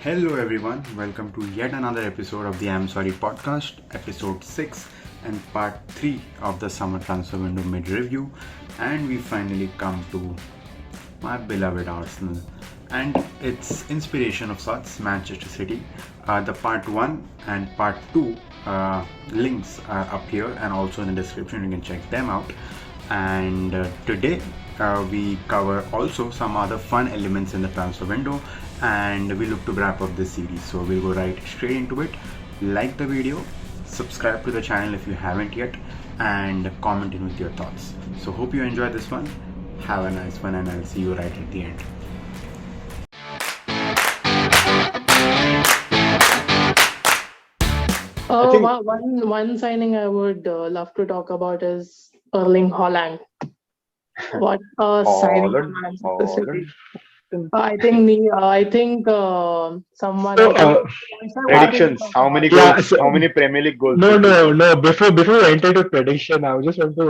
Hello everyone, welcome to yet another episode of the I'm Sorry podcast, episode 6 and part 3 of the summer transfer window mid review. And we finally come to my beloved Arsenal and its inspiration of sorts, Manchester City. The part 1 and part 2 links are up here and also in the description, you can check them out. And today we cover also some other fun elements in the transfer window and we look to wrap up this series. So we'll go right straight into it. Like the video, subscribe to the channel if you haven't yet, and comment in with your thoughts. So hope you enjoy this one. Have a nice one and I'll see you right at the end. One signing I would love to talk about is Erling Haaland. What a signing for Manchester City. Someone. So, Predictions. How many goals? How many Premier League goals? no. Before we enter to prediction, I just want to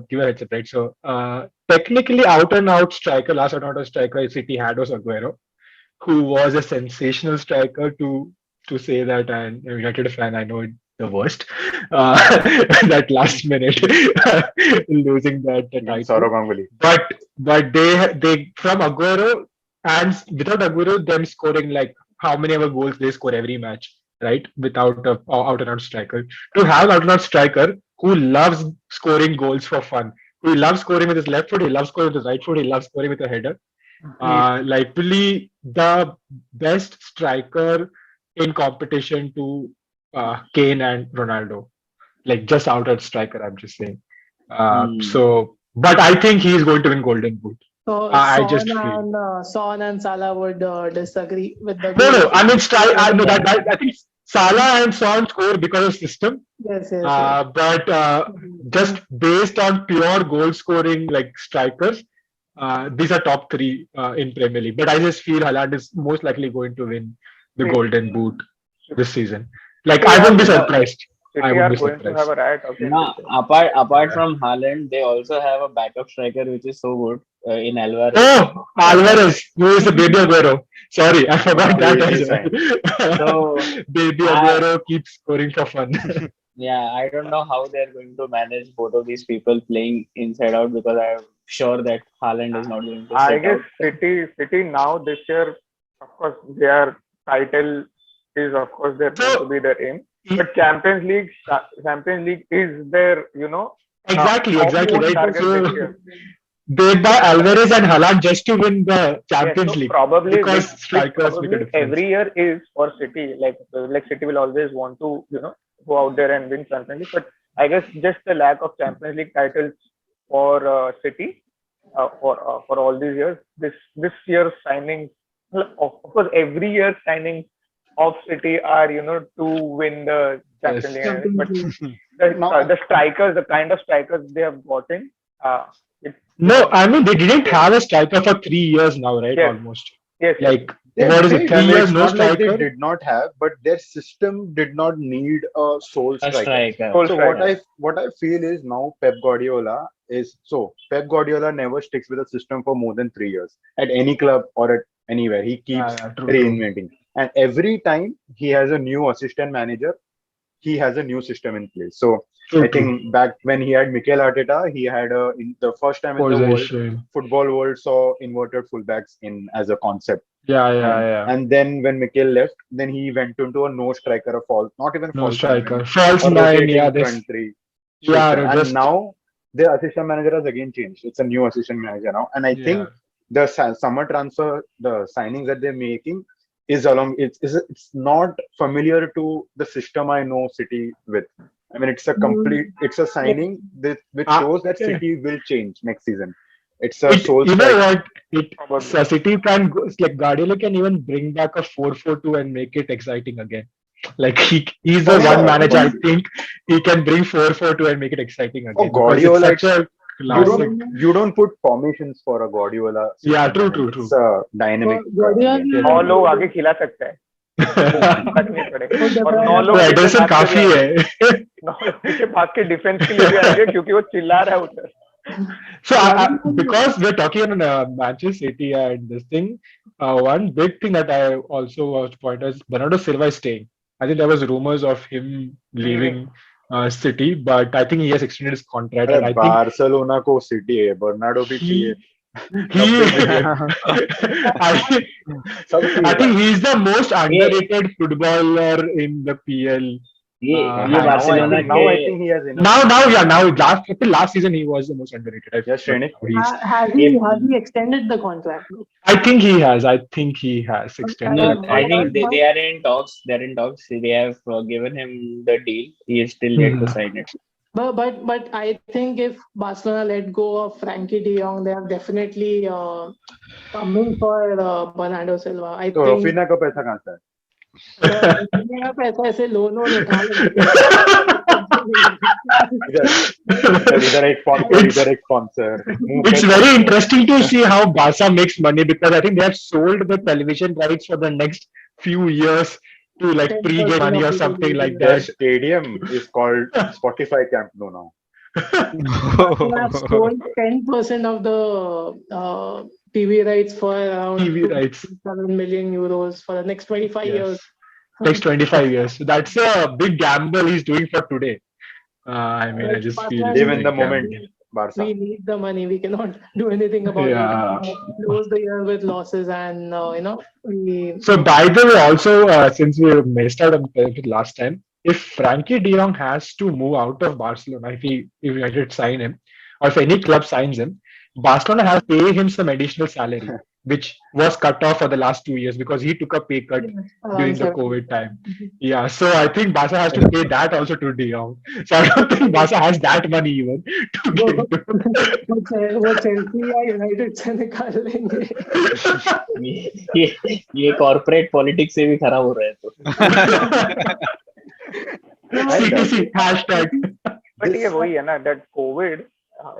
give a heads up, right? So, technically, out and out striker, last out and out striker City had was Aguero, who was a sensational striker. To say that, and a United fan, I know it the worst. That last minute losing that title. Saurav Ganguly. But they from Aguero and without Aguero, them scoring like how many ever goals they score every match, right? Without a out and out striker. To have out and out striker who loves scoring goals for fun, who loves scoring with his left foot, he loves scoring with his right foot, he loves scoring with a header. Likely the best striker in competition to Kane and Ronaldo, like just out striker. I'm just saying. So, but I think he's going to win Golden Boot. So I just feel. Son and Salah would disagree with the. No. I mean, I know that. I think Salah and Son score because of system. Yes. But just based on pure goal scoring like strikers, these are top three in Premier League. But I just feel Haaland is most likely going to win the Golden Boot this season. Like, I won't be surprised. City are going to have a riot. Okay. No, apart from Haaland, they also have a backup striker which is so good in Alvarez. Oh, Alvarez, who is the baby Aguero. Sorry, I forgot that as well. So, baby Aguero keeps scoring for fun. Yeah, I don't know how they're going to manage both of these people playing inside out because I'm sure that Haaland is not going to. I guess City now this year, of course, their title is of course going to be their aim. But Champions League is their, Exactly, right. So they buy Alvarez and Haaland just to win the Champions League. Probably because strikers make a difference. Every year is for City. Like City will always want to, go out there and win Champions League. But I guess just the lack of Champions League titles for City for all these years. This year's signing, of course, every year signing of City are to win the Champions League. But the strikers, the kind of strikers they have gotten. No, I mean they didn't have a striker for 3 years now, right? Yes. Almost. Yes. Like what is it? 3 years no striker. They did not have, but their system did not need a sole A striker. striker. So what I feel is now Pep Guardiola never sticks with a system for more than 3 years at any club or at anywhere. He keeps reinventing. And every time he has a new assistant manager, he has a new system in place. So I think back when he had Mikel Arteta, he had in the first time in the football world saw inverted fullbacks in as a concept. Yeah. And then when Mikel left, then he went into a no striker, not even false striker, false nine. Yeah, country. And now the assistant manager has again changed. It's a new assistant manager now, and I think the summer transfer, the signings that they're making is it's not familiar to the system I know City with. I mean, it's a signing which shows that City will change next season. It's a soul. You know what? City can go, like Guardiola can even bring back a 4-4-2 and make it exciting again. Like he's the one manager I think he can bring 4-4-2 and make it exciting again. Guardiola. You don't put formations for a Guardiola. Yeah, true. It's a dynamic. नौ लोग आगे खिला सकते हैं. फर्क नहीं पड़ेगा. और 9 लोग Ederson काफी है. पीछे भाग के डिफेंस के लिए भी आएंगे क्योंकि वो चिल्ला रहा है उधर. So, because we're talking on Manchester City and this thing, one big thing that I also want to point out is Bernardo Silva is staying. I think there was rumors of him leaving City, but I think he has extended his contract, अरे and I think Barcelona को city है, Bernardo भी चाहिए he he 90 I, सब I चाहिए think भाई. he's the most ये underrated footballer in the PL. ये ये Now I बार्सिलोना think के he has enough. Last season he was the most underrated. Yeah, Shrenik. ये Has he extended the contract? I think he has. I think he has extended no, the I contract. think they are in talks. They're in talks. They have given him the deal. He is still yet to sign it. But I think if Barcelona let go of Frankie De Jong, they are definitely coming for Bernardo Silva. I तो think Rafina का पैसा कहाँ से है? मेरा पैसा ऐसे loan उठा इधर एक स्पॉन्सर, इधर एक sponsor. It's very interesting to see how Barca makes money because I think they have sold the television rights for the next few years to like 10% pre-game money of or the something like Their that. stadium is called Spotify Camp Nou now. They have sold 10% of the TV rights for around TV rights 7 million euros for the next 25 years. next 25 years. So that's a big gamble he's doing for today. I mean, I just feel it's a Live in big the moment, gamble. Barca. We need the money. We cannot do anything about Yeah. it. Close the year with losses, and we. So by the way, also since we missed out on it last time, if Frankie De Jong has to move out of Barcelona, if United sign him, or if any club signs him, Barcelona has to pay him some additional salary, which was cut off for the last 2 years because he took a pay cut during the COVID time. Yeah, so I think Barca has to pay that also to De Jong. So I don't think Barca has that money even to give him. वो Chelsea या United से निकाल लेंगे. ये corporate politics से भी खराब हो रहा है तो. CTC hashtag. But ये वही है ना, that COVID,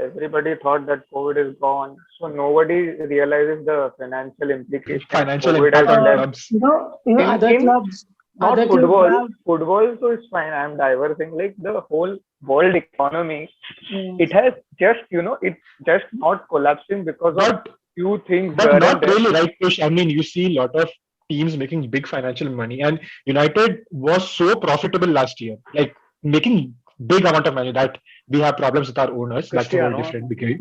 everybody thought that COVID is gone, so nobody realizes the financial implications. Financial COVID impact has on left. clubs. Other In- clubs. Not Other football. clubs Football, so it's fine. I'm diversing. Like the whole world economy, have, it has just, it's just not collapsing because of But few things. But here not and there. really, right, Kush? I mean, you see a lot of teams making big financial money, and United was so profitable last year, like making big amount of money that we have problems with our owners. That's a whole Cristiano. different big.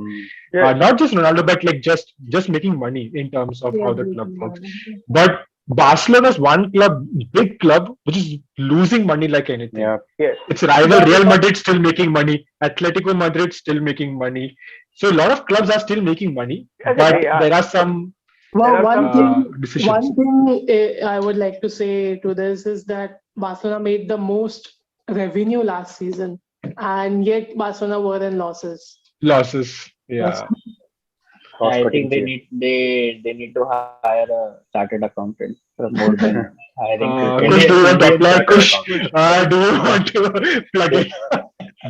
Yeah. Not just Ronaldo, but like just making money in terms of how the club works. yeah. But Barcelona is one club, big club, which is losing money like anything. Yeah. Yes. Its rival Real Madrid still making money. Atletico Madrid still making money. So a lot of clubs are still making money, Yeah, but they are. there are some Well, There are one some, thing, decisions. one thing I would like to say to this is that Barcelona made the most revenue last season, and yet Barcelona were in losses. Losses. Yeah. Cost I cutting think चाहिए. they need to hire a chartered accountant for more than hiring. Kush, do you want to Indian apply? chartered Kush, accountant. do you want to plug it?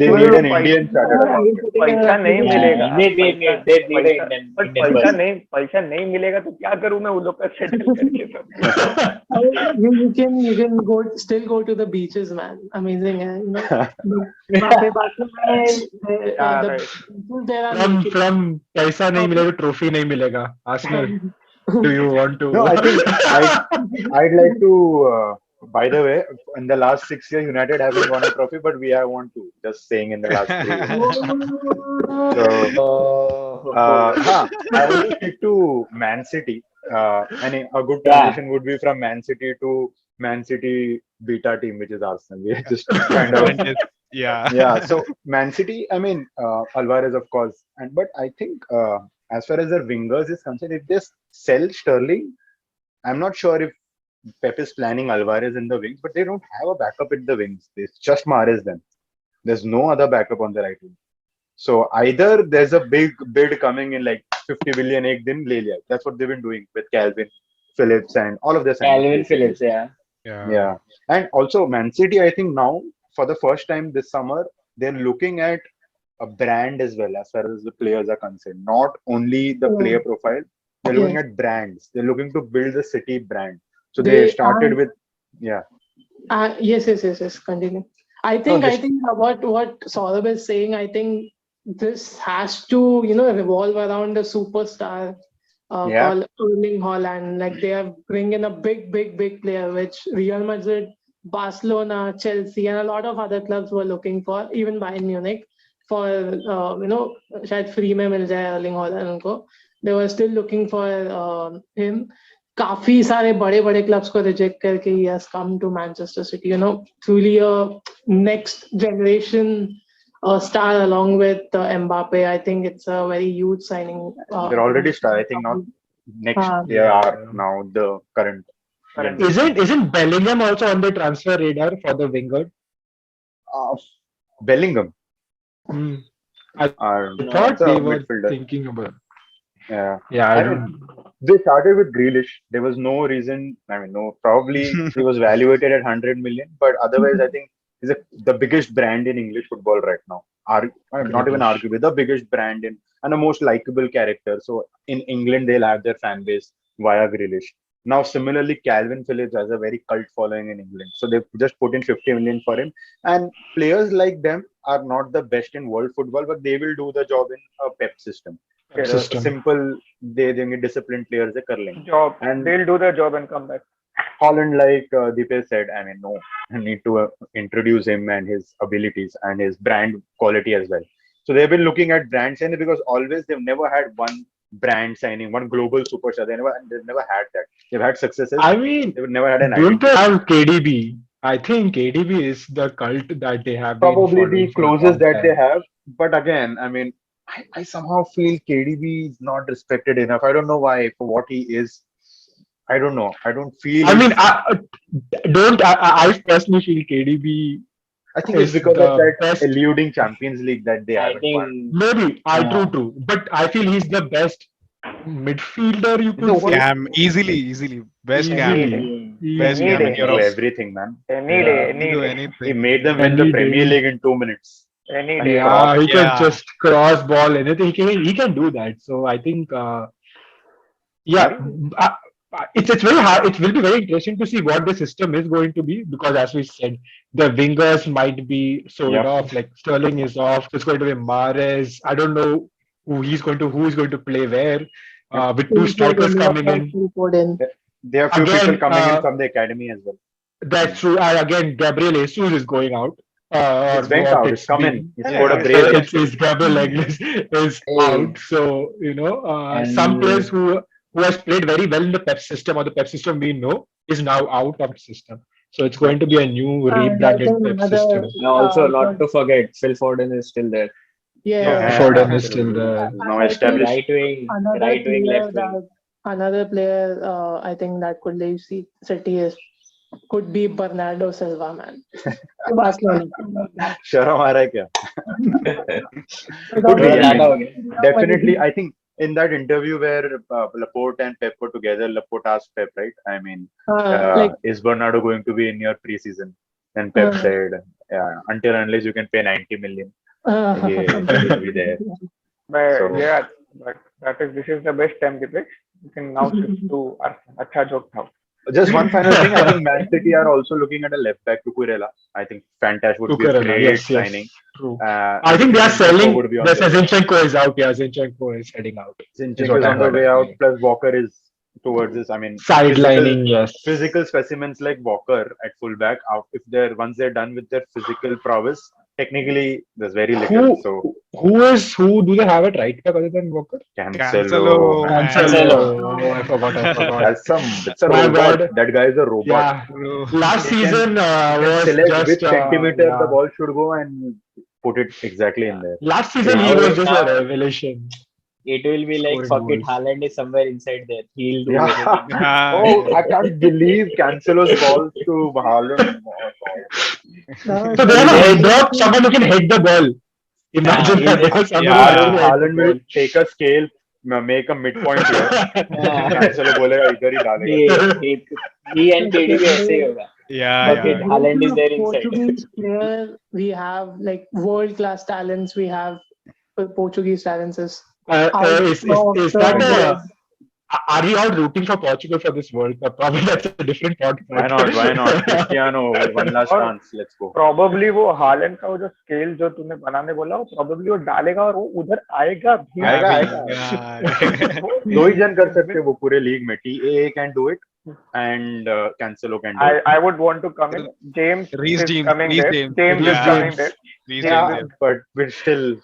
They need an Indian chartered Are you accountant. putting a- पैसा नहीं मिलेगा. They need पैसा- an but Indian person. पैसा नहीं मिलेगा तो क्या करूं मैं उन लोग का सेटल करके सब. You can still go to the beaches, man. Amazing, वहाँ पे Barcelona में, Yeah, the right. beaches there are From पैसा नहीं मिलेगा, trophy नहीं मिलेगा. Arsenal, do you want to? No, I think I'd like to. By the way, in the last 6 years, United haven't won a trophy, but we have won two. Just saying, in the last 3 years. So, I will stick to Man City. And a good transition would be from Man City to Man City beta team, which is Arsenal. We are just kind of yeah. So Man City, I mean Alvarez, of course, but I think as far as their wingers is concerned, if they sell Sterling, I'm not sure if Pep is planning Alvarez in the wings, but they don't have a backup in the wings. It's just Mahrez then. There's no other backup on the right wing. So either there's a big bid coming in like 50 billion ek din le liya. That's what they've been doing with Calvin Phillips and all of this. Calvin Phillips, yeah. Yeah. And also Man City, I think now for the first time this summer, they're looking at a brand as well as far as the players are concerned. Not only the player profile, they're looking at brands. They're looking to build the City brand. So they started with yes. Continue. I think what Saurabh is saying, I think this has to, revolve around a superstar Yeah. called Erling Haaland. Like they have bring in a big player, which Real Madrid, Barcelona, Chelsea, and a lot of other clubs were looking for, even Bayern Munich, for शायद free में मिल जाए Erling Haaland उनको. They were still looking for him. काफी सारे बड़े clubs को reject करके he has come to Manchester City. Truly a next generation star along with Mbappe. I think it's a very huge signing. They're already star. I think not next. They are now the current. Isn't Bellingham also on the transfer radar for the winger? Bellingham. I thought That's a they were midfielder. thinking about. Yeah. Yeah, They started with Grealish. There was no reason. No. Probably he was valuated at 100 million, but otherwise, I think he's the biggest brand in English football right now. Not even arguably the biggest brand and the most likable character. So in England, they'll have their fan base via Grealish. Now, similarly, Calvin Phillips has a very cult following in England. So they've just put in 50 million for him. And players like them are not the best in world football, but they will do the job in a Pep system. Simple, they need disciplined players, they're curling. And they'll do their job and come back. Holland, like Deepesh said, no, I need to introduce him and his abilities and his brand quality as well. So they've been looking at brand signing because always they've never had one brand signing, one global superstar. They've never had that. They've had successes. They've never had an don't they have KDB? I think KDB is the cult that they have. Probably the closest that they have. But again, I somehow feel KDB is not respected enough. I don't know why, for what he is. I don't know. I don't feel. I personally feel KDB. I think it's because of that eluding Champions League that they have. Maybe. True. But I feel he's the best midfielder you could say. Easily. Best cam. Best cam in Europe. Everything, man. Any day. He made them win the Premier League in 2 minutes. Any day. Yeah, he can just cross ball, anything. He can do that. So I think, it's very hard. It will be very interesting to see what the system is going to be because, as we said, the wingers might be sold off. Like Sterling is off. It's going to be Mahrez. I don't know who is going to play where. With two strikers coming in. There are few people coming in from the academy as well. That's true. And again, Gabriel Jesus is going out. It's coming. He's got a break. Gabriel is out. So some players who has played very well in the Pep system or the Pep system we know is now out of the system. So it's going to be a new rebranded Pep system. Also, not to forget, Phil Foden is still there. Yeah. Foden is still there. Now established. Right wing, left wing. Another player I think that could leave City could be Bernardo Silva, man. Barcelona. Sharam aa raha hai kya? Definitely, I think in that interview where Laporte and Pep were together, Laporte asked Pep, right? Is Bernardo going to be in your preseason? And Pep said, until unless you can pay 90 million, he will be there. But this is the best time, Deepesh. You can now shift to Acha joke now. Just one final thing. I think Man City are also looking at a left back, Cucurella. I think fantastic would be a great signing. True. I think they are selling. Zinchenko is out. Yeah, Zinchenko is heading out. Zinchenko is on the way out. Plus Walker is towards this. Sidelining. Physical specimens like Walker at fullback. If once they're done with their physical prowess, technically there's very little. Who do they have at right back other than Walker? Cancelo. Oh, I forgot. It's a robot. That guy is a robot. Yeah. Last season was select just which centimeter the ball should go and put it exactly in there. Last season he was just a revelation. It will be like, fuck it, Haaland is somewhere inside there. He'll do everything. I can't believe Cancelo's ball to Haaland. So they have someone who can hit the ball. Imagine Haaland will take a scale, make a midpoint here. Cancelo bolega idhar hi dalega. He and KDB ऐसे ही होगा. Haaland is there inside. Portuguese player, we have like world class talents. We have Portuguese talents. Are we all rooting for Portugal for this World Cup? Probably that's a different Why podcast. not? Why not? Cristiano, one last और chance. Let's go. probably वो Holland का वो जो scale जो तूने बनाने बोला वो probably वो डालेगा और वो उधर आएगा भी आएगा Abby, आएगा. yeah. वो दो ही जन कर सकते हैं वो पूरे लीग में. TA can do it and Cancelo can do it. I would want to come in. James Reece is James, coming Reece there. James, James is yeah. coming there. Reece Yeah. James, yeah. But we're still,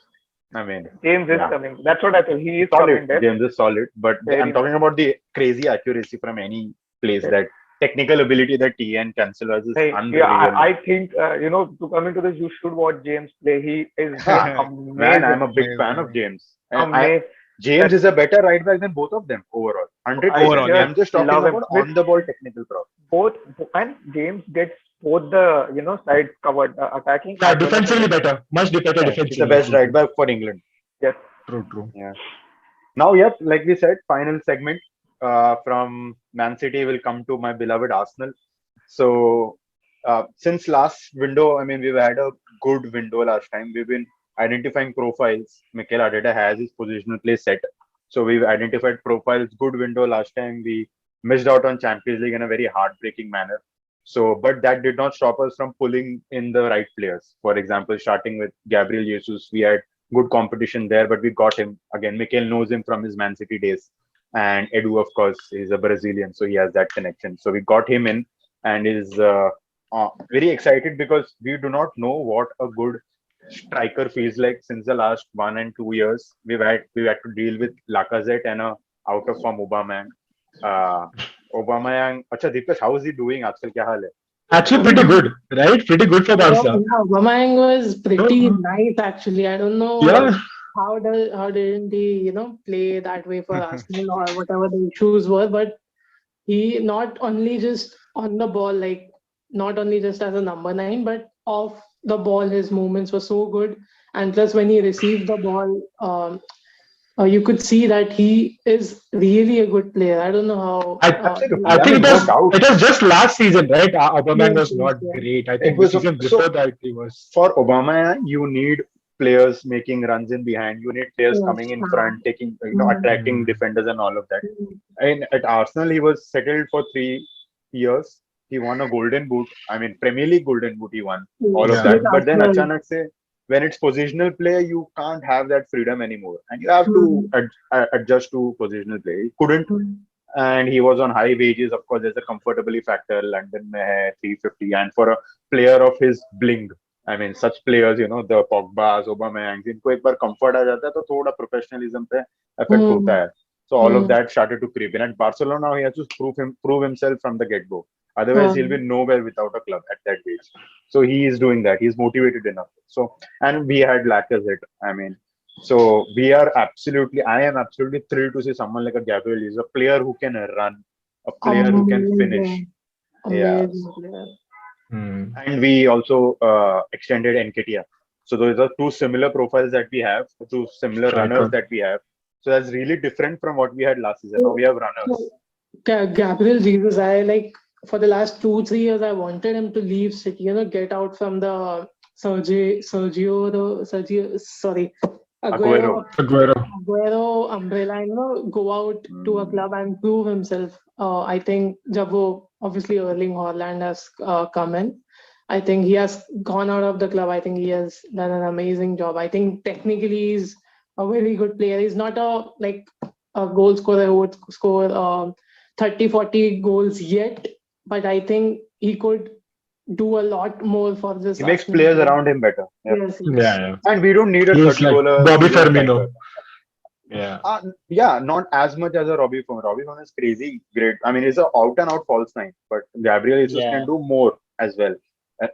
I mean, James is yeah. coming. That's what I feel. He is coming solid. there. James is solid, but Very I'm talking about the crazy accuracy from any place. That technical ability that TA and Cancelo has is Hey, unreal. yeah, I think to come into this, you should watch James play. He is amazing. Man, I'm a big fan of Amazing. James. And Amazing. James is a better right back than both of them overall. 100%. Overall, yeah. I'm just talking Love him. about on the ball technical problem. Both and James gets both the sides covered, attacking. Yeah, as well as defensively better. Much better Yeah, defensively. he's the best right back for England. Yes. True. Yeah. Now, yep, like we said, final segment from Man City will come to my beloved Arsenal. So, since last window, I mean, we've had a good window last time. We've been identifying profiles. Mikel Arteta has his positional play set. So, we've identified profiles. Good window last time. We missed out on Champions League in a very heartbreaking manner. So, but that did not stop us from pulling in the right players. For example, starting with Gabriel Jesus, we had good competition there, but we got him. Again, Mikel knows him from his Man City days. And Edu, of course, is a Brazilian, so he has that connection. So we got him in and is very excited because we do not know what a good striker feels like since the last 1 and 2 years. We've had to deal with Lacazette and a out of form Aubameyang. Aubameyang, acha Deepesh, how is he doing? आजकल क्या हाल है? Actually, pretty good, right? Pretty good for Barca. Aubameyang was pretty nice actually. I don't know Yeah. how didn't he play that way for Arsenal or whatever the issues were, but he not only just on the ball, like not only just as a number 9, but off the ball his movements were so good, and plus when he received the ball, you could see that he is really a good player. I don't know how. Absolutely. I I think mean, it was no doubt. it was just last season, right? Aubameyang Yes, was not yes. great. I think was the season so- before that he was. For Aubameyang, you need players making runs in behind. You need players Yes. coming in front, taking attracting defenders and all of that. And at Arsenal, he was settled for 3 years. He won a Golden Boot. I mean, Premier League Golden Boot. He won all of Yeah. that. But then, Arsenal. achanak se, when it's positional play, you can't have that freedom anymore, and you have to adjust to positional play. He couldn't, and he was on high wages. Of course, there's a comfortability factor. London mein hai 350, and for a player of his bling, I mean, such players, the Pogbas, Aubameyang, इनको एक बार comfort आ जाता है तो थोड़ा professionalism पे effect होता है. So all of that started to creep in. At Barcelona, now he has to prove himself from the get-go. Otherwise, he'll be nowhere without a club at that age. So he is doing that. He's motivated enough. So, and we had Lacazette. I mean, so I am absolutely thrilled to see someone like a Gabriel. He's a player who can run, a player who can finish. Amazing player. And we also extended Nketiah. So those are two similar profiles that we have, two similar runners that we have. So that's really different from what we had last season. Now we have runners. Gabriel Jesus, I for the last 2-3 years, I wanted him to leave City, get out from the Aguero umbrella, and go out to a club and prove himself. I think obviously Erling Haaland has come in. I think he has gone out of the club. I think he has done an amazing job. I think technically he's a very good player. He's not a goal scorer who would score 30-40 goals yet, but I think he could do a lot more for this. He makes players around him better. Yeah. Yes. Yeah. And we don't need a He's 30 like goaler. Bobby Firmino. Yeah. Yeah, not as much as a Robbie Fowler. Robbie Fowler is crazy great. I mean, he's an out and out false nine, but Gabriel Jesus can do more as well.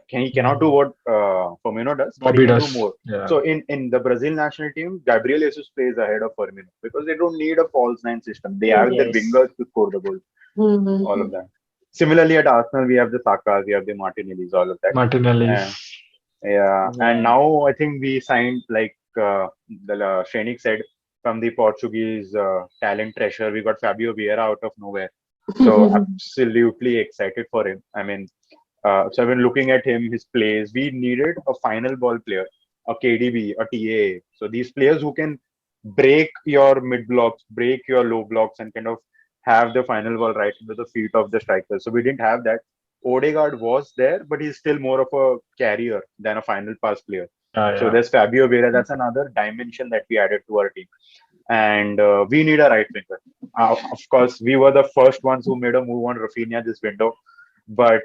He cannot do what Firmino does, but he can do more. Yeah. So in the Brazil national team, Gabriel Jesus plays ahead of Firmino because they don't need a false nine system. They have the wingers to score the goals. All of that. Similarly, at Arsenal, we have the Sakas, we have the Martinellis, all of that. Martinelli. And now I think we signed, like the Shenik said, from the Portuguese talent treasure, we got Fabio Vieira out of nowhere. So absolutely excited for him. I mean, so I've been looking at him, his plays. We needed a final ball player, a KDB, a TA. So these players who can break your mid blocks, break your low blocks, and kind of have the final ball right into the feet of the striker. So we didn't have that. Odegaard was there, but he's still more of a carrier than a final pass player. So there's Fabio Vieira. That's another dimension that we added to our team. And we need a right winger. Of course, we were the first ones who made a move on Rafinha this window, but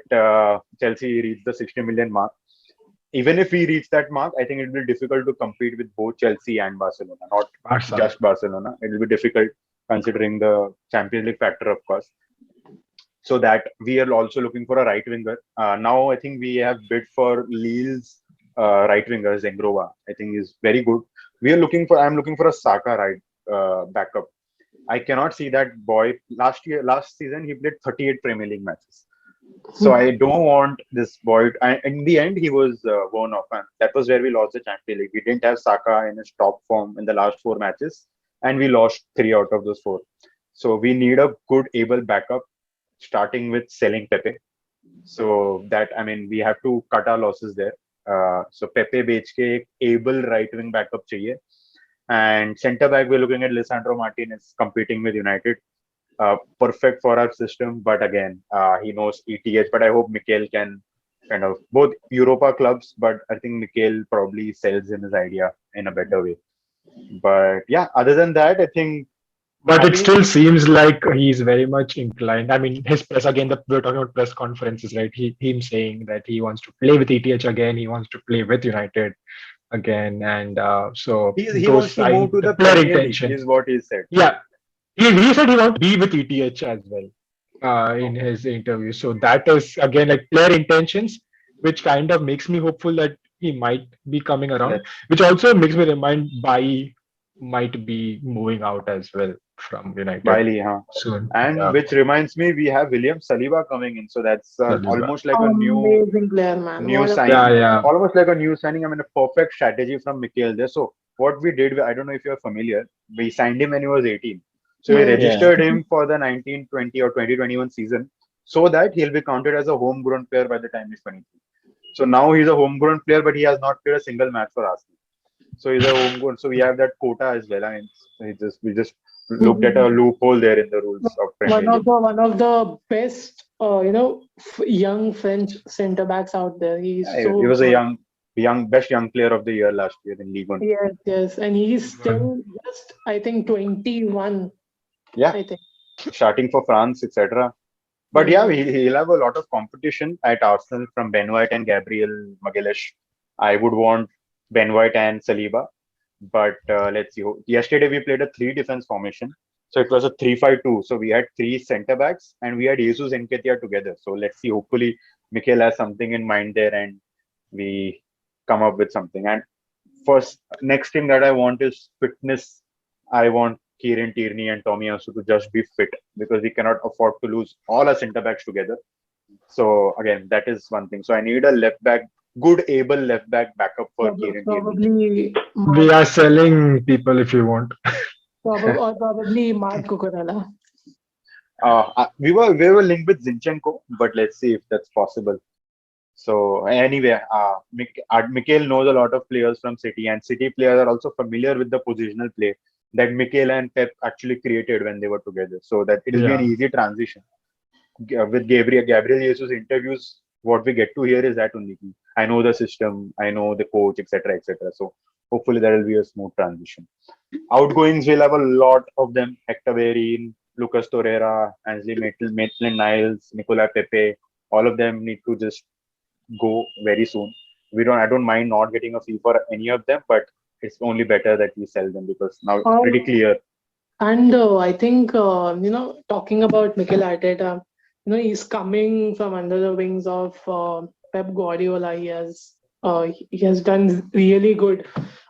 Chelsea reached the 60 million mark. Even if we reach that mark, I think it will be difficult to compete with both Chelsea and Barcelona, not Barca. just Barcelona. It will be difficult considering the Champions League factor, of course. So that we are also looking for a right winger. Now I think we have bid for Lille's right winger, Zengrova. I think is very good. I'm looking for a Saka right backup. I cannot see that boy. Last season, he played 38 Premier League matches. So I don't want this boy. In the end, he was worn off, and that was where we lost the Champions League. We didn't have Saka in his top form in the last 4 matches, and we lost 3 out of those 4. So we need a good, able backup, starting with selling Pepe. So that, I mean, we have to cut our losses there. So Pepe बेच के एक able right wing backup चाहिए. And centre back, we're looking at Lisandro Martinez competing with United. Perfect for our system, but again, he knows ETH. But I hope Mikel can kind of both Europa clubs, but I think Mikel probably sells in his idea in a better way. But yeah, other than that, I think. But it still seems like he's very much inclined. I mean, his press again. We're talking about press conferences, right? Him saying that he wants to play with ETH again. He wants to play with United again, and so he wants to move to the Premier League, is what he said. Yeah, he said he wants to be with ETH as well in his interview. So that is again like player intentions, which kind of makes me hopeful that he might be coming around. Yes. Which also makes me remind Bai might be moving out as well from United Bailey, soon. And which reminds me, we have William Saliba coming in, so that's almost like a amazing player, man. new signing. Almost like a new signing. I mean, a perfect strategy from Mikel there. So what we did, I don't know if you're familiar, we signed him when he was 18. So we registered him for the 1920 or 2021 season, so that he'll be counted as a homegrown player by the time he's 23. So now he's a homegrown player, but he has not played a single match for Arsenal. So he's a homegrown. So we have that quota as well. I mean, we just looked at a loophole there in the rules of Premier League. One of the best, young French centre backs out there. He was a best young player of the year last year in Ligue 1. Yes, and he's still just, I think, 21. Yeah, I think starting for France, etc. But yeah, he'll have a lot of competition at Arsenal from Ben White and Gabriel Magalhaes. I would want Ben White and Saliba, but let's see. Yesterday we played a 3 defense formation, so it was a 3-5-2. So we had 3 centre backs and we had Jesus and Nketiah together. So let's see. Hopefully, Mikel has something in mind there and we come up with something. And next thing that I want is fitness. I want Kieran Tierney and Tomiyasu to just be fit, because we cannot afford to lose all our centre backs together. So again, that is one thing. So I need a left back, good able left back backup for Kieran Tierney. We are selling people if you want. Probably Mark Cucurella. We were linked with Zinchenko, but let's see if that's possible. So anyway, Mikel knows a lot of players from City, and City players are also familiar with the positional play that Mikel and Pep actually created when they were together. So that it will be an easy transition. With Gabriel Jesus interviews, what we get to hear is that only. I know the system, I know the coach, etc., etc. So hopefully there will be a smooth transition. Outgoings, we'll have a lot of them: Hector Bellerin, Lucas Torreira, Ansley Maitland-Niles, Nicolas Pepe. All of them need to just go very soon. I don't mind not getting a fee for any of them, but it's only better that we sell them, because now it's pretty clear. And I think talking about Mikel Arteta, he's coming from under the wings of Pep Guardiola. He has done really good,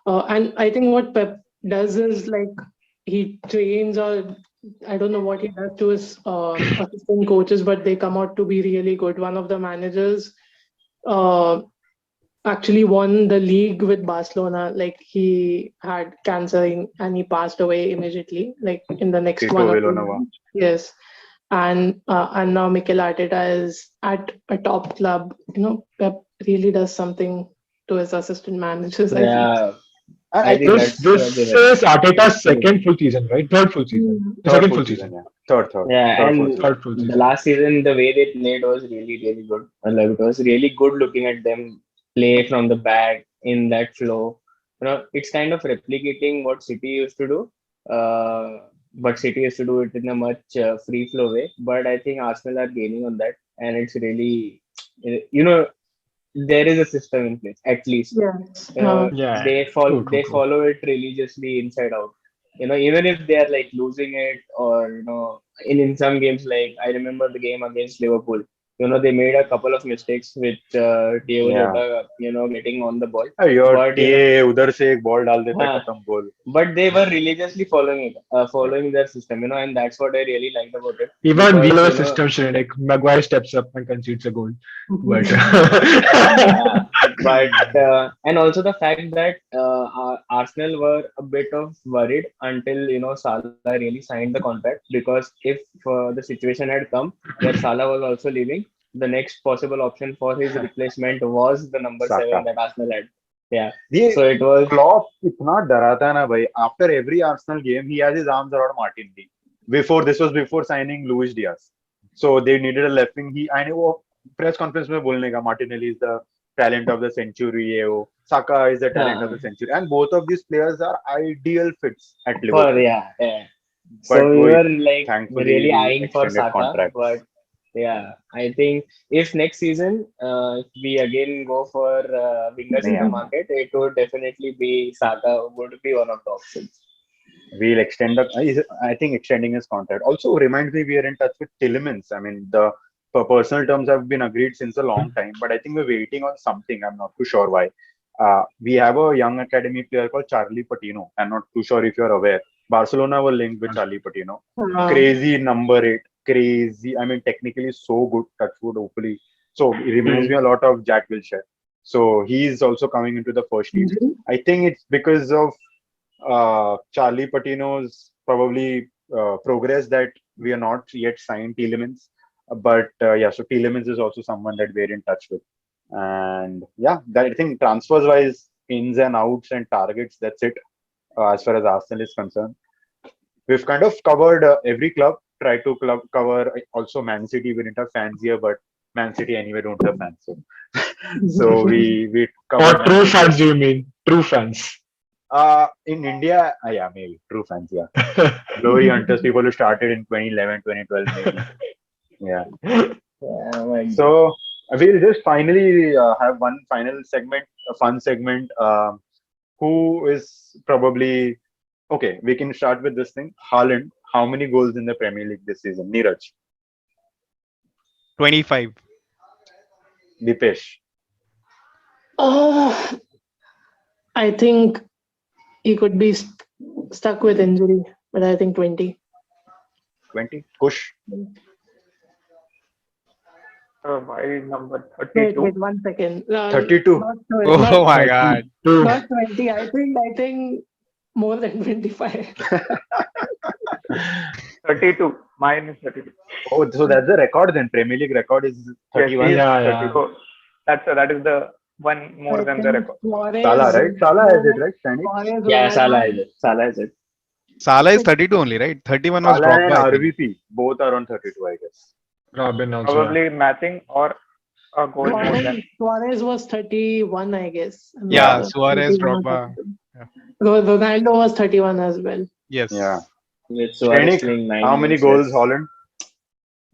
and I think what Pep does is like he trains, or I don't know what he does to his assistant coaches, but they come out to be really good. One of the managers actually won the league with Barcelona. Like, he had cancer and he passed away immediately, like in the next 1 or 2 months. Yes. And now Mikel Arteta is at a top club. Pep really does something to his assistant managers. I think. I think This that's what this they were. is Arteta's second full season, right? Third full season. Mm. The Third second full full season, season. yeah. Third. Yeah, Third full and season. Third full the season. last season, the way they played was really, really good. And like, it was really good looking at them play from the back in that flow. It's kind of replicating what City used to do. But City used to do it in a much free flow way. But I think Arsenal are gaining on that, and it's really, there is a system in place at least. Yes. Yeah. They True, true, they true. follow it religiously inside out. Even if they are like losing it, or in some games, like I remember the game against Liverpool. They made a couple of mistakes with Diego Yeah. Jota, getting on the ball, Your but TA उधर से एक ball डाल देता है, huh, खत्म goal. but they were religiously following it, following their system, and that's what I really liked about it. Even we Because know a system, Shrenik. Maguire steps up and concedes a goal. But yeah, but and also the fact that Arsenal were a bit of worried until Salah really signed the contract, because if the situation had come where Salah was also leaving, the next possible option for his replacement was the number Saka. 7 that Arsenal had. Yeah, ये so it was. Klopp इतना डराता है ना भाई. After every Arsenal game, he has his arms around Martinelli. This was before signing Luis Diaz. So they needed a left wing. I know press conference में बोलने का Martinelli is the talent of the century. ये वो Saka is the talent of the century, and both of these players are ideal fits at For Liverpool. yeah. But So we वो were like thankfully really eyeing for extended Saka, contract. but yeah, I think if next season if we again go for wingers in the Yeah. market, it would definitely be Saka would be one of the options. We'll extend I think extending his contract. Also reminds me we are in touch with Tillemans. I mean, the personal terms have been agreed since a long time, but I think we're waiting on something. I'm not too sure why. We have a young academy player called Charlie Patino. I'm not too sure if you're aware. Barcelona were linked with Charlie Patino. Crazy number 8. Crazy. I mean, technically so good. Touchwood, hopefully. So it reminds me a lot of Jack Wilshere. So he's also coming into the first team. I think it's because of Charlie Patino's probably progress that we are not yet signed Tielemans. But so Tielemans is also someone that we're in touch with. And that I think transfers wise, ins and outs and targets, that's it as far as Arsenal is concerned. We've kind of covered every club, tried to cover also Man City. We didn't have fans here, but Man City anyway don't have fans. So we covered. Or true fans, do you mean? True fans. In India, maybe true fans, Glory Hunters, people who started in 2011, 2012, maybe. So we'll just finally have one final segment, a fun segment. Who is probably okay? We can start with this thing. Haaland, how many goals in the Premier League this season? Neeraj, 25. Dipesh, I think he could be stuck with injury, but I think 20. 20. Kush, My number Wait, 32. 1 second. 32. Oh my God. Not 20. I think more than 25. 32. Mine is 32. Oh, so that's the record then. Premier League record is 31. Yes, Yeah. So that is the one more than the record. Salah, right? Salah has it, right? Standing. Yeah, Salah is it. Salah is it. Salah is 32 only, right? 31 was Salah and dropped by. I think. RVP, both are on 32, I guess. Robin also. Probably matching or a goal more than. Suarez was 31, I guess. Yeah, Suarez, Drogba. Ronaldo was 31 as well. Yes. Yeah. With Suarez Shrenik, playing 9 how many games, goals, Holland?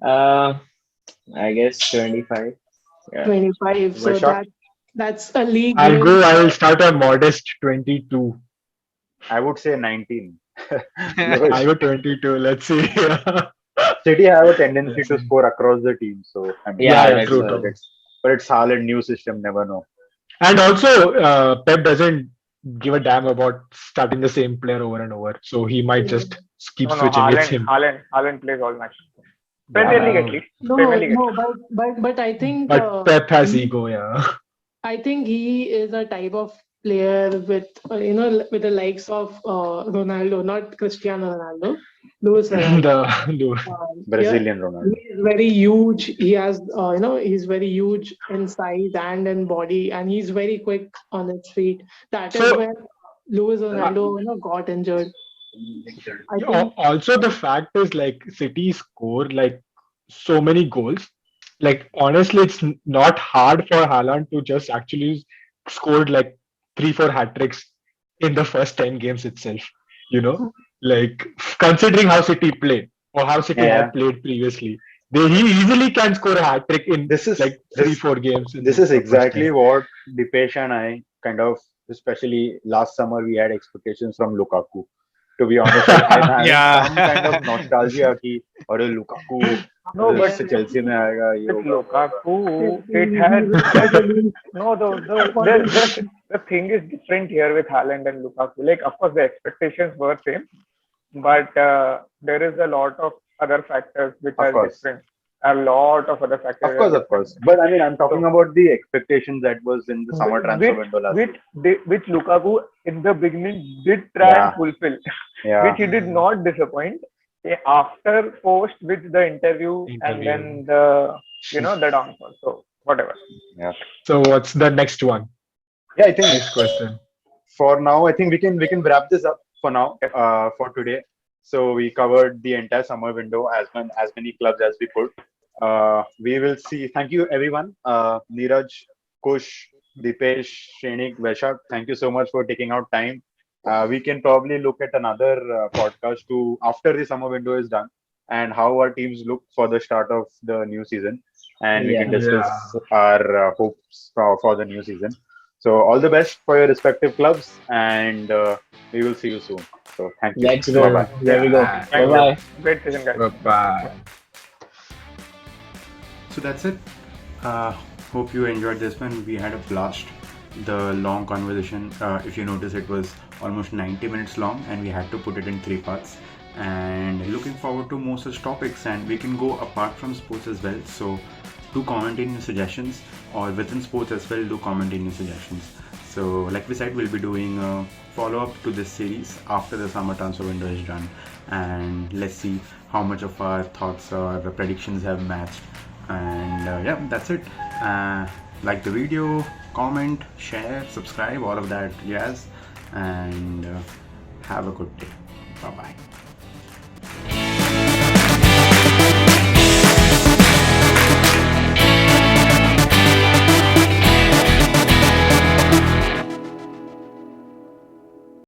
I guess 25. Yeah. 25. So Vishak? that's a league. I'll start a modest 22. I would say 19. I go 22. Let's see. City have a tendency to score across the team, so I mean, Yeah, true. but it's Haaland, new system, never know. And also, Pep doesn't give a damn about starting the same player over and over. So he might just keep No, switching. It's him. Haaland plays all matches. Premier League at least. Premier League. But I think But Pep has ego, yeah. I think he is a type of player with with the likes of Ronaldo, not Cristiano Ronaldo, Luis Ronaldo. Brazilian Ronaldo. He is very huge. He has he's very huge in size and in body, and he's very quick on his feet. That is So- where Luis Ronaldo, got injured. I think Also, the fact is like City score like so many goals. Like honestly, it's not hard for Haaland to just actually scored like 3-4 hat tricks in the first 10 games itself. You know, like considering how City played or how City Yeah. had played previously, he easily can score a hat trick in This is like this 3-4 games in this is the first 10. exactly what Dipesh and I kind of, especially last summer, we had expectations from Lukaku. To be honest, like I'm having some kind of Yeah. nostalgia कि अरे Lukaku No, फिर but से Chelsea में आएगा ये with होगा वो होगा. Lukaku, it he has will like probably no the thing is different here with Haaland and Lukaku. Like of course the expectations were same, but there is a lot of other factors which Of are course. different. A lot of other factors Of are course, of different. course. But I mean, I'm talking So about the expectations that was in the summer transfer which window last which year. which Lukaku in the beginning did try and Yeah, fulfill, yeah. which he did not disappoint. After post with the interview and Interview. then the downfall. So whatever. Yeah. So what's the next one? Yeah, I think Next question. for now, I think we can wrap this up for now, Yes. for today. So we covered the entire summer window, as many clubs as we could. We will see. Thank you, everyone. Neeraj, Kush, Dipesh, Shrenik, Vaishak, thank you so much for taking out time. We can probably look at another podcast to after the summer window is done and how our teams look for the start of the new season, and we can Yeah. discuss Yeah. our hopes for the new season. So all the best for your respective clubs, and we will see you soon. So thank you. Let's Bye go. bye. There we go. Yeah. Bye Thank you. bye. Great season, guys. Bye-bye. So that's it. Hope you enjoyed this one. We had a blast. The long conversation, if you notice, it was almost 90 minutes long, and we had to put it in 3 parts. And looking forward to more such topics, and we can go apart from sports as well. So do comment in your suggestions, or within sports as well, do comment in your suggestions. So like we said, we'll be doing a follow-up to this series after the summer transfer window is done, and let's see how much of our thoughts or predictions have matched. And yeah, that's it. Like the video, comment, share, subscribe, all of that jazz, and have a good day. Bye bye.